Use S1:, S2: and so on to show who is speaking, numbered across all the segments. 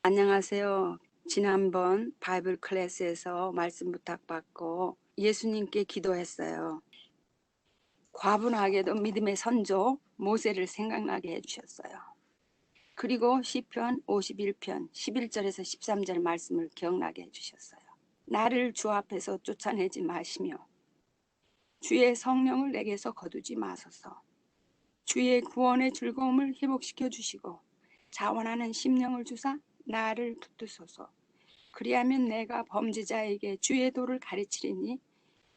S1: 안녕하세요. 지난번 바이블 클래스에서 말씀 부탁받고 예수님께 기도했어요. 과분하게도 믿음의 선조 모세를 생각나게 해주셨어요. 그리고 시편 51편 11절에서 13절 말씀을 기억나게 해주셨어요. 나를 주 앞에서 쫓아내지 마시며 주의 성령을 내게서 거두지 마소서. 주의 구원의 즐거움을 회복시켜 주시고 자원하는 심령을 주사 나를 붙드소서. 그리하면 내가 범죄자에게 주의 도를 가르치리니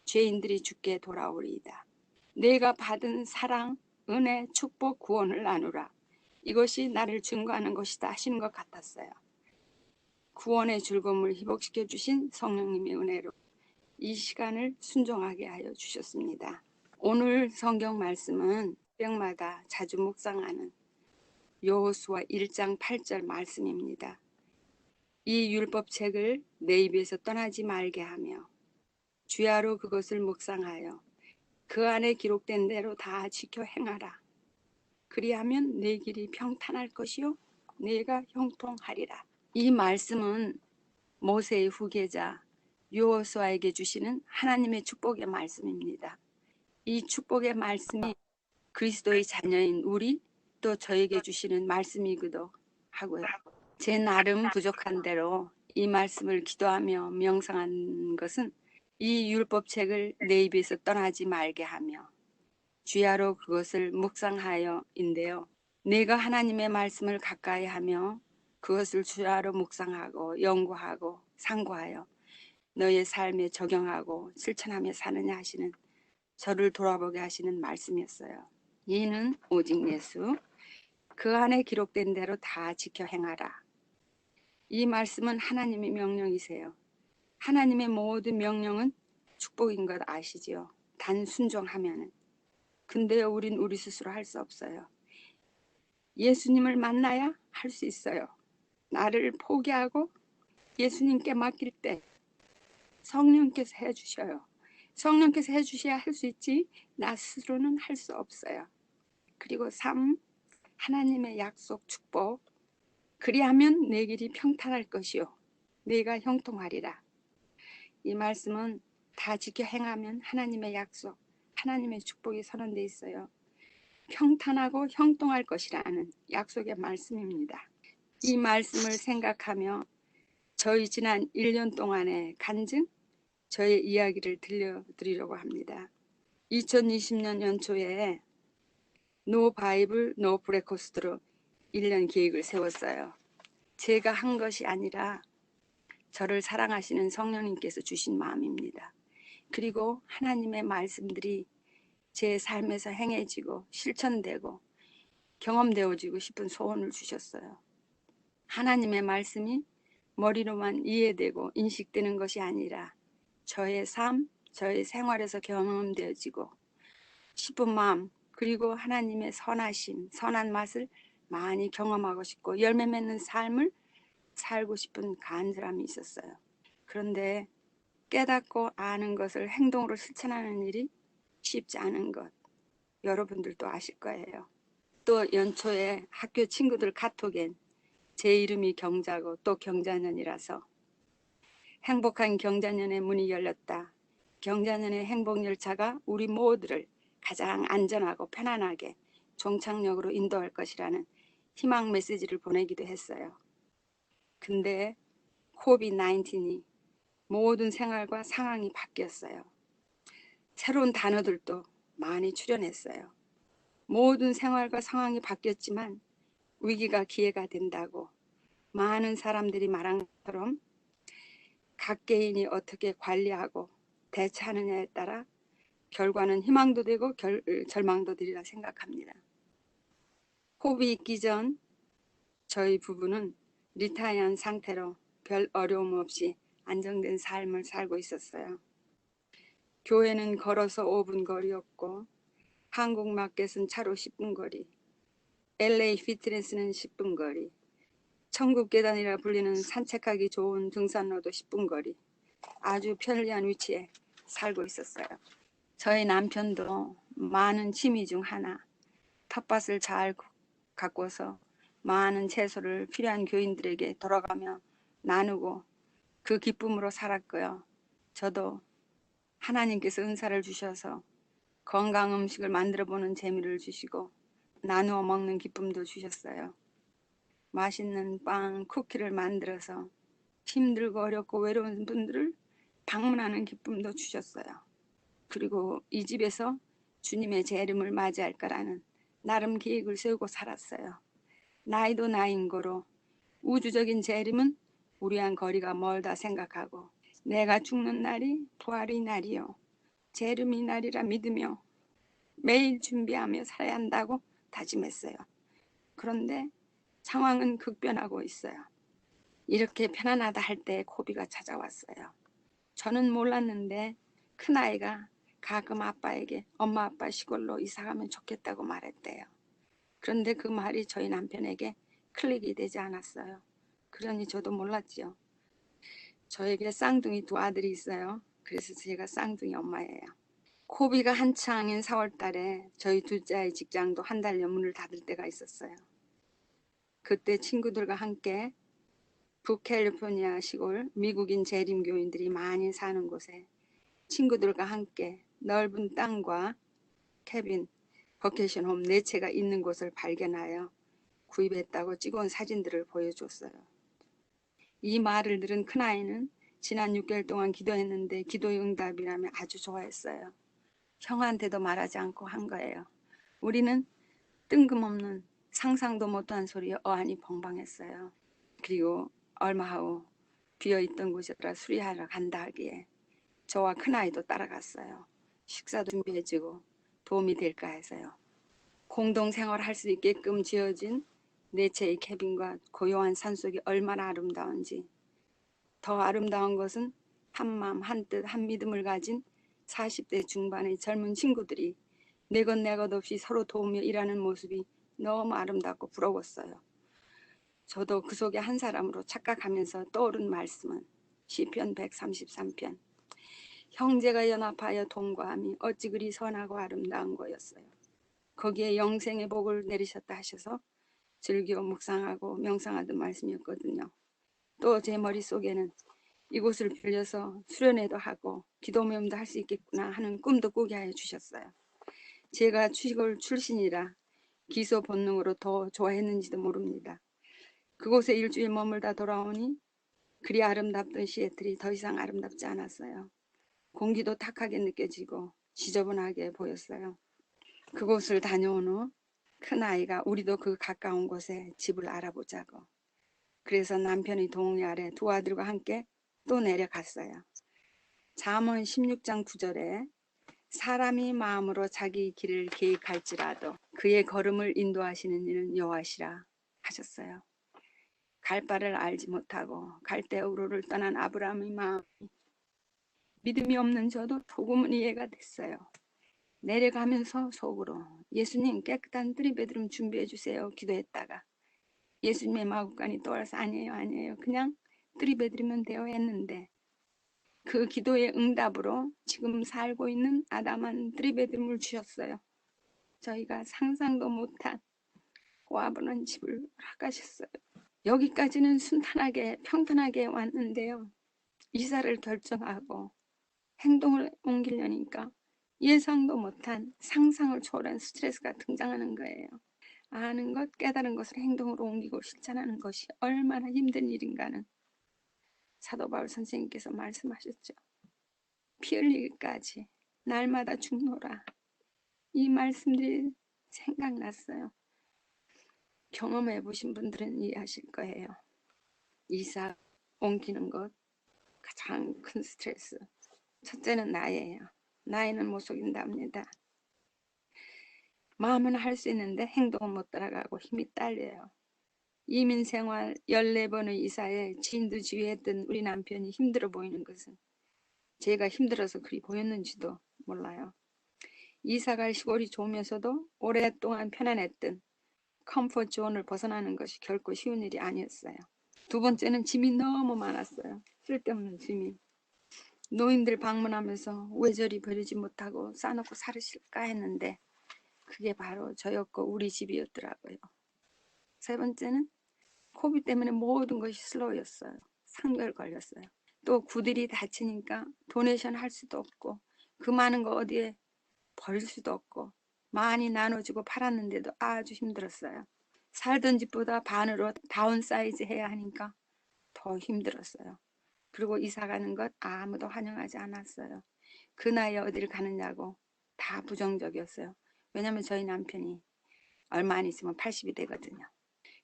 S1: 죄인들이 주께 돌아오리이다. 내가 받은 사랑, 은혜, 축복, 구원을 나누라. 이것이 나를 증거하는 것이다 하시는 것 같았어요. 구원의 즐거움을 회복시켜 주신 성령님의 은혜로 이 시간을 순종하게 하여 주셨습니다. 오늘 성경 말씀은 때마다 자주 묵상하는 여호수아 1장 8절 말씀입니다. 이 율법책을 내 입에서 떠나지 말게 하며 주야로 그것을 묵상하여 그 안에 기록된 대로 다 지켜 행하라. 그리하면 내 길이 평탄할 것이요 내가 형통하리라. 이 말씀은 모세의 후계자 여호수아에게 주시는 하나님의 축복의 말씀입니다. 이 축복의 말씀이 그리스도의 자녀인 우리 또 저에게 주시는 말씀이기도 하고요. 제 나름 부족한 대로 이 말씀을 기도하며 명상한 것은 이 율법책을 내 입에서 떠나지 말게 하며 주야로 그것을 묵상하여인데요. 내가 하나님의 말씀을 가까이 하며 그것을 주야로 묵상하고 연구하고 상고하여 너의 삶에 적용하고 실천하며 사느냐 하시는 저를 돌아보게 하시는 말씀이었어요. 이는 오직 예수 그 안에 기록된 대로 다 지켜 행하라. 이 말씀은 하나님의 명령이세요. 하나님의 모든 명령은 축복인 것 아시지요? 단 순종하면은. 근데요, 우린 우리 스스로 할 수 없어요. 예수님을 만나야 할 수 있어요. 나를 포기하고 예수님께 맡길 때 성령께서 해주셔요. 성령께서 해주셔야 할 수 있지 나 스스로는 할 수 없어요. 그리고 3. 하나님의 약속 축복. 그리하면 내 길이 평탄할 것이요 내가 형통하리라. 이 말씀은 다 지켜 행하면 하나님의 약속, 하나님의 축복이 선언돼 있어요. 평탄하고 형통할 것이라는 약속의 말씀입니다. 이 말씀을 생각하며 저희 지난 1년 동안의 간증, 저의 이야기를 들려드리려고 합니다. 2020년 연초에 노 바이블 노 브레이커스트로 1년 계획을 세웠어요. 제가 한 것이 아니라 저를 사랑하시는 성령님께서 주신 마음입니다. 그리고 하나님의 말씀들이 제 삶에서 행해지고 실천되고 경험되어지고 싶은 소원을 주셨어요. 하나님의 말씀이 머리로만 이해되고 인식되는 것이 아니라 저의 삶, 저의 생활에서 경험되어지고 싶은 마음, 그리고 하나님의 선하심, 선한 맛을 많이 경험하고 싶고 열매 맺는 삶을 살고 싶은 간절함이 있었어요. 그런데 깨닫고 아는 것을 행동으로 실천하는 일이 쉽지 않은 것 여러분들도 아실 거예요. 또 연초에 학교 친구들 카톡엔 제 이름이 경자고 또 경자년이라서 행복한 경자년의 문이 열렸다. 경자년의 행복열차가 우리 모두를 가장 안전하고 편안하게 종착역으로 인도할 것이라는 희망 메시지를 보내기도 했어요. 근데 코비드-19이 모든 생활과 상황이 바뀌었어요. 새로운 단어들도 많이 출현했어요. 모든 생활과 상황이 바뀌었지만 위기가 기회가 된다고 많은 사람들이 말한 것처럼 각 개인이 어떻게 관리하고 대처하느냐에 따라 결과는 희망도 되고 절망도 되리라 생각합니다. 코비드 있기 전 저희 부부는 리타이어한 상태로 별 어려움 없이 안정된 삶을 살고 있었어요. 교회는 걸어서 5분 거리였고 한국 마켓은 차로 10분 거리, LA 피트니스는 10분 거리, 천국 계단이라 불리는 산책하기 좋은 등산로도 10분 거리, 아주 편리한 위치에 살고 있었어요. 저희 남편도 많은 취미 중 하나, 텃밭을 잘 가꿔서 많은 채소를 필요한 교인들에게 돌아가며 나누고 그 기쁨으로 살았고요. 저도 하나님께서 은사를 주셔서 건강 음식을 만들어 보는 재미를 주시고 나누어 먹는 기쁨도 주셨어요. 맛있는 빵, 쿠키를 만들어서 힘들고 어렵고 외로운 분들을 방문하는 기쁨도 주셨어요. 그리고 이 집에서 주님의 재림을 맞이할 거라는 나름 계획을 세우고 살았어요. 나이도 나이인 거로 우주적인 재림은 우리한 거리가 멀다 생각하고 내가 죽는 날이 부활의 날이요 재림의 날이라 믿으며 매일 준비하며 살아야 한다고 다짐했어요. 그런데 상황은 급변하고 있어요. 이렇게 편안하다 할 때 코비가 찾아왔어요. 저는 몰랐는데 큰아이가 가끔 아빠에게 엄마 아빠 시골로 이사가면 좋겠다고 말했대요. 그런데 그 말이 저희 남편에게 클릭이 되지 않았어요. 그러니 저도 몰랐지요. 저에게 쌍둥이 두 아들이 있어요. 그래서 제가 쌍둥이 엄마예요. 코비가 한창인 4월 달에 저희 둘째 아이 직장도 한 달여 문을 닫을 때가 있었어요. 그때 친구들과 함께 북캘리포니아 시골 미국인 재림교인들이 많이 사는 곳에 친구들과 함께 넓은 땅과 캐빈, 버케이션홈 4채가 있는 곳을 발견하여 구입했다고 찍어온 사진들을 보여줬어요. 이 말을 들은 큰아이는 지난 6개월 동안 기도했는데 기도의 응답이라며 아주 좋아했어요. 형한테도 말하지 않고 한 거예요. 우리는 뜬금없는 상상도 못한 소리에 어안이 벙벙했어요. 그리고 얼마 후 비어있던 곳에다 수리하러 간다 하기에 저와 큰아이도 따라갔어요. 식사도 준비해주고 도움이 될까 해서요. 공동생활할 수 있게끔 지어진 4채의 캐빈과 고요한 산속이 얼마나 아름다운지, 더 아름다운 것은 한마음 한뜻 한믿음을 가진 40대 중반의 젊은 친구들이 내 것 내 것 없이 서로 도우며 일하는 모습이 너무 아름답고 부러웠어요. 저도 그 속에 한 사람으로 착각하면서 떠오른 말씀은 시편 133편 형제가 연합하여 동거함이 어찌 그리 선하고 아름다운 거였어요. 거기에 영생의 복을 내리셨다 하셔서 즐겨 묵상하고 명상하던 말씀이었거든요. 또 제 머릿속에는 이곳을 빌려서 수련회도 하고 기도 모임도 할 수 있겠구나 하는 꿈도 꾸게 하여 주셨어요. 제가 시골 출신이라 기소 본능으로 더 좋아했는지도 모릅니다. 그곳에 일주일 머물다 돌아오니 그리 아름답던 시애틀이 더 이상 아름답지 않았어요. 공기도 탁하게 느껴지고 지저분하게 보였어요. 그곳을 다녀온 후 큰아이가 우리도 그 가까운 곳에 집을 알아보자고. 그래서 남편의 동의 아래 두 아들과 함께 또 내려갔어요. 잠언 16장 9절에 사람이 마음으로 자기 길을 계획할지라도 그의 걸음을 인도하시는 이는 여호와시라 하셨어요. 갈 바를 알지 못하고 갈대우르를 떠난 아브라함의 마음이 믿음이 없는 저도 조금은 이해가 됐어요. 내려가면서 속으로 예수님 깨끗한 쓰리베드룸 준비해 주세요 기도했다가 예수님의 마구간이 떠올라서 아니에요 그냥 쓰리베드룸은 되어 했는데 그 기도의 응답으로 지금 살고 있는 아담한 쓰리베드룸을 주셨어요. 저희가 상상도 못한 고아버는 집을 허락하셨어요. 여기까지는 순탄하게 평탄하게 왔는데요. 이사를 결정하고 행동을 옮기려니까 예상도 못한 상상을 초월한 스트레스가 등장하는 거예요. 아는 것, 깨달은 것을 행동으로 옮기고 실천하는 것이 얼마나 힘든 일인가는 사도 바울 선생님께서 말씀하셨죠. 피 흘리기까지 날마다 죽노라. 이 말씀들이 생각났어요. 경험해 보신 분들은 이해하실 거예요. 이사 옮기는 것 가장 큰 스트레스. 첫째는 나예요. 나이는 못 속인답니다. 마음은 할 수 있는데 행동은 못 따라가고 힘이 딸려요. 이민 생활 14번의 이사에 지인도 지휘했던 우리 남편이 힘들어 보이는 것은 제가 힘들어서 그리 보였는지도 몰라요. 이사갈 시골이 좋으면서도 오랫동안 편안했던 컴포트 존을 벗어나는 것이 결코 쉬운 일이 아니었어요. 두 번째는 짐이 너무 많았어요. 쓸데없는 짐이. 노인들 방문하면서 왜 저리 버리지 못하고 싸놓고 살으실까 했는데 그게 바로 저였고 우리 집이었더라고요. 세 번째는 코비드 때문에 모든 것이 슬로우였어요. 3개월 걸렸어요. 또 구들이 다치니까 도네이션 할 수도 없고 그 많은 거 어디에 버릴 수도 없고 많이 나눠주고 팔았는데도 아주 힘들었어요. 살던 집보다 반으로 다운사이즈 해야 하니까 더 힘들었어요. 그리고 이사 가는 것 아무도 환영하지 않았어요. 그 나이에 어디를 가느냐고 다 부정적이었어요. 왜냐면 저희 남편이 얼마 안 있으면 80이 되거든요.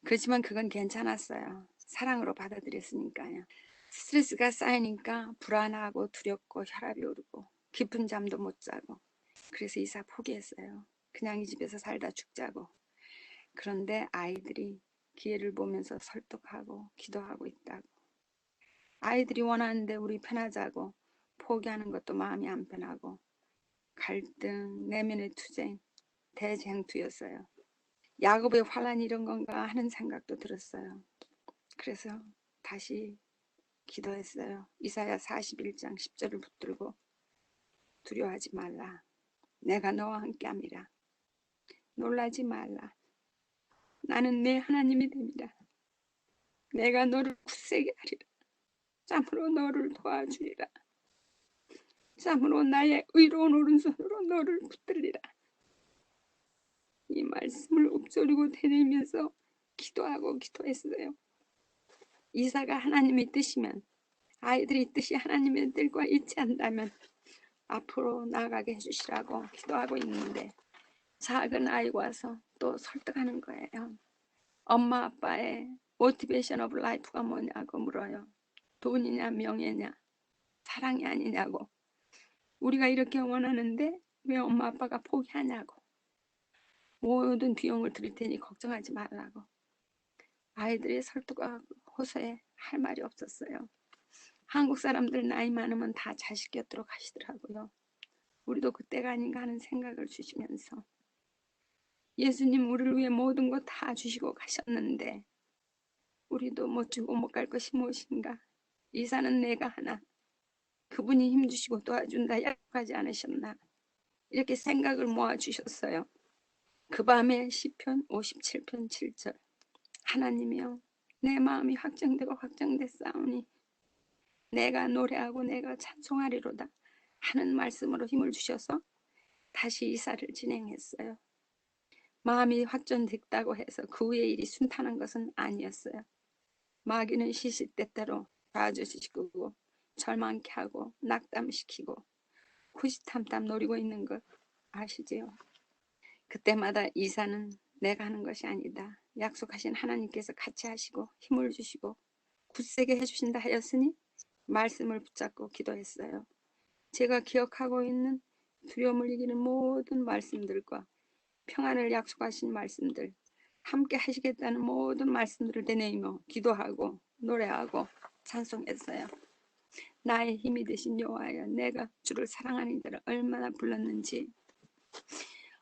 S1: 그렇지만 그건 괜찮았어요. 사랑으로 받아들였으니까요. 스트레스가 쌓이니까 불안하고 두렵고 혈압이 오르고 깊은 잠도 못 자고 그래서 이사 포기했어요. 그냥 이 집에서 살다 죽자고. 그런데 아이들이 기회를 보면서 설득하고 기도하고 있다고. 아이들이 원하는데 우리 편하자고 포기하는 것도 마음이 안 편하고 갈등, 내면의 투쟁, 대쟁투였어요. 야곱의 환란 이런 건가 하는 생각도 들었어요. 그래서 다시 기도했어요. 이사야 41장 10절을 붙들고 두려워하지 말라. 내가 너와 함께함이라. 놀라지 말라. 나는 내 하나님이 됩니다. 내가 너를 굳세게 하리라. 참으로 너를 도와주리라. 참으로 나의 의로운 오른손으로 너를 붙들리라. 이 말씀을 읊조리고 되뇌면서 기도하고 기도했어요. 이사가 하나님의 뜻이면 아이들이 뜻이 하나님의 뜻과 일치한다면 앞으로 나아가게 해주시라고 기도하고 있는데 작은 아이가 와서 또 설득하는 거예요. 엄마 아빠의 모티베이션 오브 라이프가 뭐냐고 물어요. 돈이냐 명예냐 사랑이 아니냐고. 우리가 이렇게 원하는데 왜 엄마 아빠가 포기하냐고. 모든 비용을 드릴 테니 걱정하지 말라고. 아이들의 설득과 호소에 할 말이 없었어요. 한국 사람들 나이 많으면 다 자식 곁으로 가시더라고요. 우리도 그때가 아닌가 하는 생각을 주시면서 예수님 우리를 위해 모든 것 다 주시고 가셨는데 우리도 못 주고 못 갈 것이 무엇인가. 이사는 내가 하나 그분이 힘주시고 도와준다 약속하지 않으셨나. 이렇게 생각을 모아주셨어요. 그 밤에 시편 57편 7절 하나님이여 내 마음이 확정되고 확정됐사오니 내가 노래하고 내가 찬송하리로다 하는 말씀으로 힘을 주셔서 다시 이사를 진행했어요. 마음이 확정됐다고 해서 그 후의 일이 순탄한 것은 아니었어요. 마귀는 시시때때로 봐주시고 절망케 하고 낙담시키고 후시탐탐 노리고 있는 것 아시지요? 그때마다 이사는 내가 하는 것이 아니다. 약속하신 하나님께서 같이 하시고 힘을 주시고 굳세게 해주신다 하였으니 말씀을 붙잡고 기도했어요. 제가 기억하고 있는 두려움을 이기는 모든 말씀들과 평안을 약속하신 말씀들, 함께 하시겠다는 모든 말씀들을 되뇌이며 기도하고 노래하고 찬송했어요. 나의 힘이 되신 여호와여, 내가 주를 사랑하는 이들을 얼마나 불렀는지.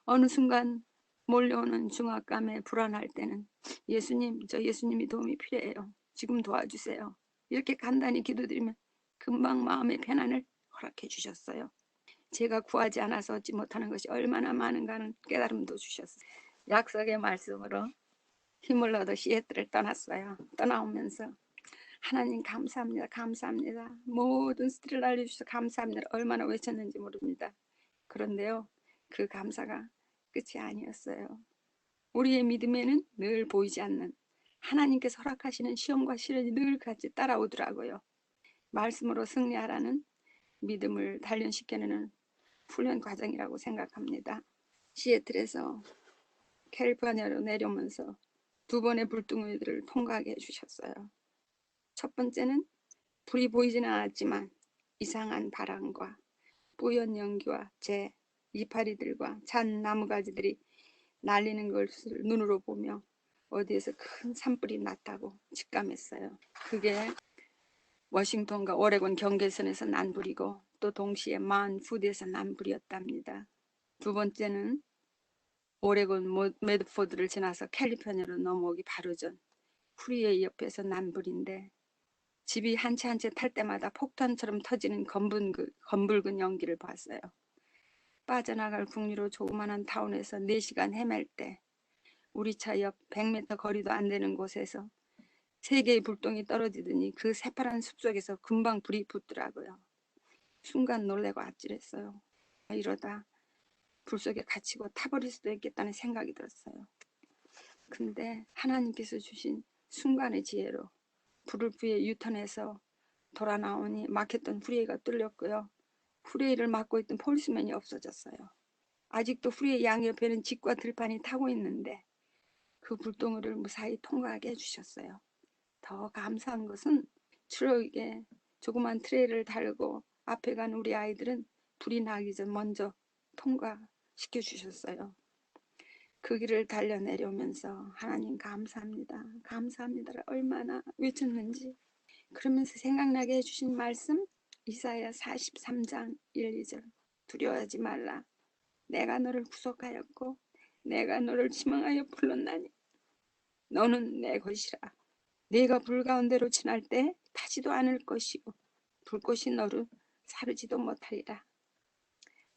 S1: 어느 순간 몰려오는 중압감에 불안할 때는 예수님, 저 예수님이 도움이 필요해요. 지금 도와주세요. 이렇게 간단히 기도드리면 금방 마음의 편안을 허락해 주셨어요. 제가 구하지 않아서 얻지 못하는 것이 얼마나 많은가 하는 깨달음도 주셨어요. 약속의 말씀으로 힘을 얻어 시애틀을 떠났어요. 떠나오면서 하나님 감사합니다. 감사합니다. 모든 스트레스를 알려주셔서 감사합니다. 얼마나 외쳤는지 모릅니다. 그런데요, 그 감사가 끝이 아니었어요. 우리의 믿음에는 늘 보이지 않는 하나님께서 허락하시는 시험과 시련이 늘 같이 따라오더라고요. 말씀으로 승리하라는 믿음을 단련시켜내는 훈련 과정이라고 생각합니다. 시애틀에서 캘리포니아로 내려오면서 두 번의 불덩이들을 통과하게 해주셨어요. 첫 번째는 불이 보이지는 않았지만 이상한 바람과 뿌연 연기와 재, 이파리들과 잔 나무가지들이 날리는 것을 눈으로 보며 어디에서 큰 산불이 났다고 직감했어요. 그게 워싱턴과 오레곤 경계선에서 난 불이고 또 동시에 만푸드에서 난 불이었답니다. 두 번째는 오레곤 메드포드를 지나서 캘리포니아로 넘어오기 바로 전 프리웨이 옆에서 난 불인데 집이 한 채 한 채 탈 때마다 폭탄처럼 터지는 검붉은 연기를 봤어요. 빠져나갈 국리로 조그마한 타운에서 4시간 헤맬 때 우리 차 옆 100m 거리도 안 되는 곳에서 3개의 불똥이 떨어지더니 그 새파란 숲속에서 금방 불이 붙더라고요. 순간 놀래고 아찔했어요. 이러다 불 속에 갇히고 타버릴 수도 있겠다는 생각이 들었어요. 근데 하나님께서 주신 순간의 지혜로 불을 피해 유턴해서 돌아 나오니 막혔던 후레이가 뚫렸고요. 후레이를 막고 있던 폴리스맨이 없어졌어요. 아직도 후레이 양옆에는 집과 들판이 타고 있는데 그 불덩이를 무사히 통과하게 해주셨어요. 더 감사한 것은 트럭에 조그만 트레이를 달고 앞에 간 우리 아이들은 불이 나기 전 먼저 통과시켜 주셨어요. 그 길을 달려 내려오면서 하나님 감사합니다. 감사합니다를 얼마나 외쳤는지 그러면서 생각나게 해주신 말씀 이사야 43장 1, 2절 두려워하지 말라. 내가 너를 구속하였고 내가 너를 지명하여 불렀나니 너는 내 것이라. 네가 불 가운데로 지날 때 타지도 않을 것이고 불꽃이 너를 사르지도 못하리라.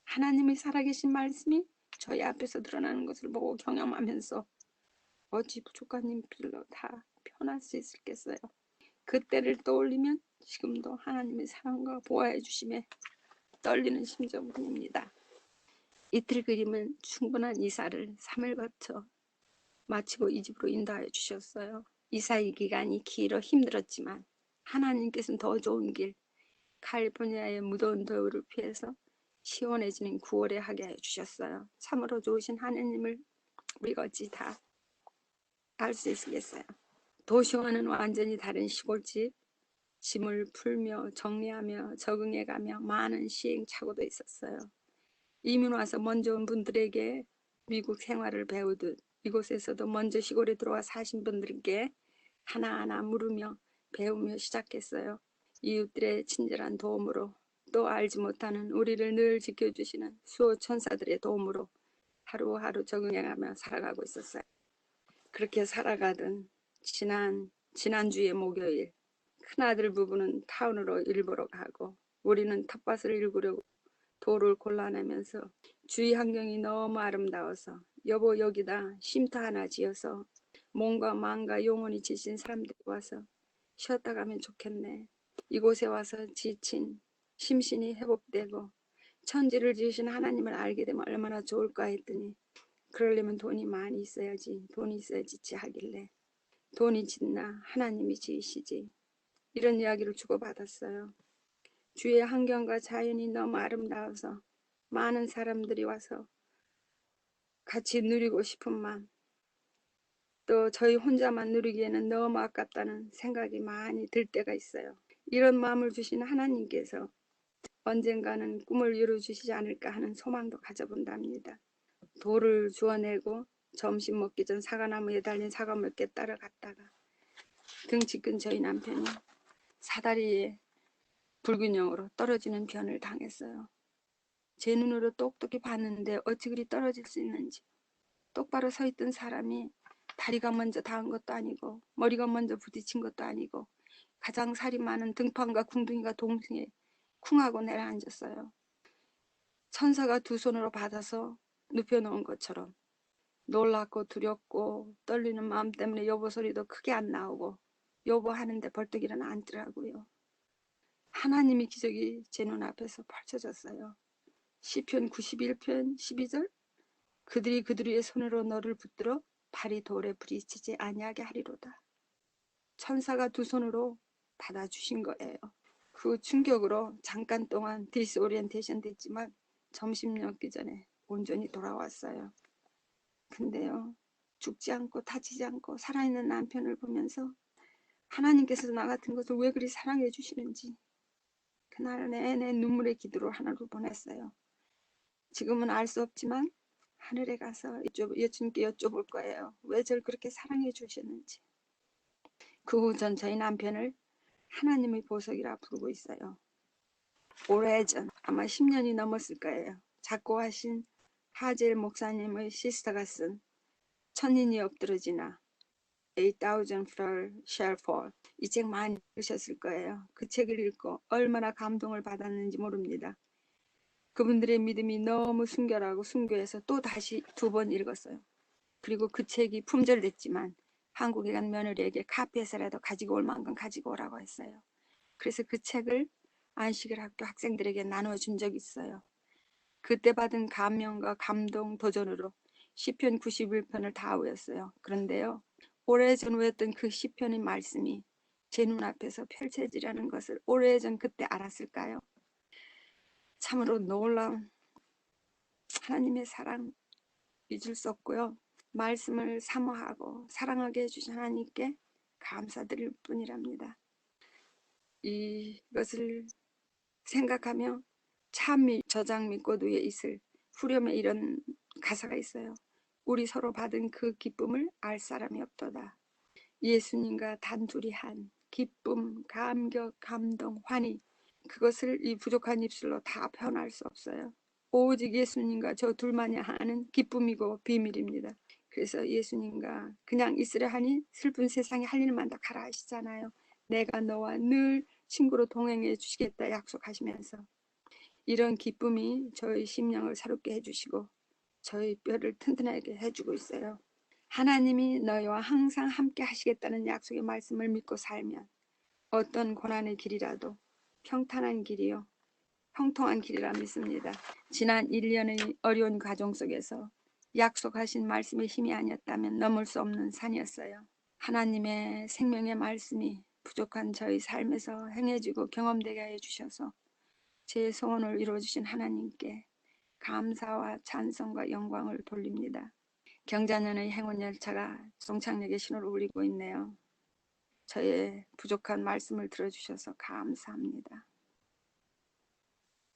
S1: 하나님의 살아계신 말씀이 저희 앞에서 드러나는 것을 보고 경험하면서 어찌 부족한 인필로 다 편할 수 있겠어요. 그때를 떠올리면 지금도 하나님의 사랑과 보호해 주심에 떨리는 심정뿐입니다. 이틀 그림은 충분한 이사를 3일 거쳐 마치고 이 집으로 인도하여 주셨어요. 이사의 기간이 길어 힘들었지만 하나님께서는 더 좋은 길, 캘리포니아의 무더운 겨울을 피해서 시원해지는 9월에 하게 해주셨어요. 참으로 좋으신 하나님을 우리가 어찌 다 알 수 있겠어요. 도시와는 완전히 다른 시골집, 짐을 풀며 정리하며 적응해가며 많은 시행착오도 있었어요. 이민 와서 먼저 온 분들에게 미국 생활을 배우듯 이곳에서도 먼저 시골에 들어와 사신 분들께 하나하나 물으며 배우며 시작했어요. 이웃들의 친절한 도움으로 또 알지 못하는 우리를 늘 지켜주시는 수호 천사들의 도움으로 하루하루 적응해가며 살아가고 있었어요. 그렇게 살아가던 지난주의 목요일 큰아들 부부는 타운으로 일 보러 가고 우리는 텃밭을 일구려고 돌을 골라내면서 주위 환경이 너무 아름다워서 여보 여기다 쉼터 하나 지어서 몸과 마음과 영혼이 지친 사람들이 와서 쉬었다 가면 좋겠네. 이곳에 와서 지친 심신이 회복되고 천지를 지으신 하나님을 알게 되면 얼마나 좋을까 했더니 그러려면 돈이 많이 있어야지 돈이 있어야지 지하길래 돈이 짓나 하나님이 지으시지 이런 이야기를 주고받았어요. 주위의 환경과 자연이 너무 아름다워서 많은 사람들이 와서 같이 누리고 싶은 마음 또 저희 혼자만 누리기에는 너무 아깝다는 생각이 많이 들 때가 있어요. 이런 마음을 주신 하나님께서 언젠가는 꿈을 이루어주시지 않을까 하는 소망도 가져본답니다. 돌을 주워내고 점심 먹기 전 사과나무에 달린 사과 몇 개 따라갔다가 등치 큰 저희 남편이 사다리에 불균형으로 떨어지는 변을 당했어요. 제 눈으로 똑똑히 봤는데 어찌 그리 떨어질 수 있는지 똑바로 서 있던 사람이 다리가 먼저 닿은 것도 아니고 머리가 먼저 부딪힌 것도 아니고 가장 살이 많은 등판과 궁둥이가 동시에 쿵하고 내려앉았어요. 천사가 두 손으로 받아서 눕혀놓은 것처럼 놀랍고 두렵고 떨리는 마음 때문에 여보 소리도 크게 안 나오고 여보 하는데 벌떡 일어나 앉더라고요. 하나님의 기적이 제 눈앞에서 펼쳐졌어요. 시편 91편 12절 그들이 그들의 손으로 너를 붙들어 발이 돌에 부딪히지 아니하게 하리로다. 천사가 두 손으로 받아주신 거예요. 그 충격으로 잠깐 동안 디스오리엔테이션 됐지만 점심 먹기 전에 온전히 돌아왔어요. 근데요, 죽지 않고 다치지 않고 살아있는 남편을 보면서 하나님께서 나 같은 것을 왜 그리 사랑해 주시는지 그날 내내 눈물의 기도로 하나를 보냈어요. 지금은 알 수 없지만 하늘에 가서 예수님께 여쭤볼 거예요. 왜 저를 그렇게 사랑해 주셨는지. 그 후 전 저희 남편을 하나님의 보석이라 부르고 있어요. 오래전 아마 10년이 넘었을 거예요. 작고하신 하젤 목사님의 시스터가 쓴 천인이 엎드러지나 8,000 shall fall 이 책 많이 읽으셨을 거예요. 그 책을 읽고 얼마나 감동을 받았는지 모릅니다. 그분들의 믿음이 너무 순결하고 순교해서 또 다시 2번 읽었어요. 그리고 그 책이 품절됐지만 한국에 간 며느리에게 카피해서라도 가지고 올 만큼 가지고 오라고 했어요. 그래서 그 책을 안식일 학교 학생들에게 나눠준 적이 있어요. 그때 받은 감명과 감동, 도전으로 시편 91편을 다 외웠어요. 그런데요, 오래전 외웠던 그 시편의 말씀이 제 눈앞에서 펼쳐지라는 것을 오래전 그때 알았을까요? 참으로 놀라운 하나님의 사랑 잊을 수 없고요. 말씀을 사모하고 사랑하게 해주신 하나님께 감사드릴 뿐이랍니다. 이것을 생각하며 참 저장 밑꽃 위에 있을 후렴에 이런 가사가 있어요. 우리 서로 받은 그 기쁨을 알 사람이 없도다. 예수님과 단둘이 한 기쁨, 감격, 감동, 환희, 그것을 이 부족한 입술로 다 표현할 수 없어요. 오직 예수님과 저 둘만이 아는 기쁨이고 비밀입니다. 그래서 예수님과 그냥 있으려 하니 슬픈 세상에 할 일만 더 가라 하시잖아요. 내가 너와 늘 친구로 동행해 주시겠다 약속하시면서 이런 기쁨이 저희 심령을 새롭게 해주시고 저희 뼈를 튼튼하게 해주고 있어요. 하나님이 너희와 항상 함께 하시겠다는 약속의 말씀을 믿고 살면 어떤 고난의 길이라도 평탄한 길이요, 형통한 길이라 믿습니다. 지난 1년의 어려운 과정 속에서 약속하신 말씀의 힘이 아니었다면 넘을 수 없는 산이었어요. 하나님의 생명의 말씀이 부족한 저희 삶에서 행해지고 경험되게 해주셔서 제 소원을 이루어주신 하나님께 감사와 찬송과 영광을 돌립니다. 경자년의 행운열차가 송창역에 신호를 울리고 있네요. 저의 부족한 말씀을 들어주셔서 감사합니다.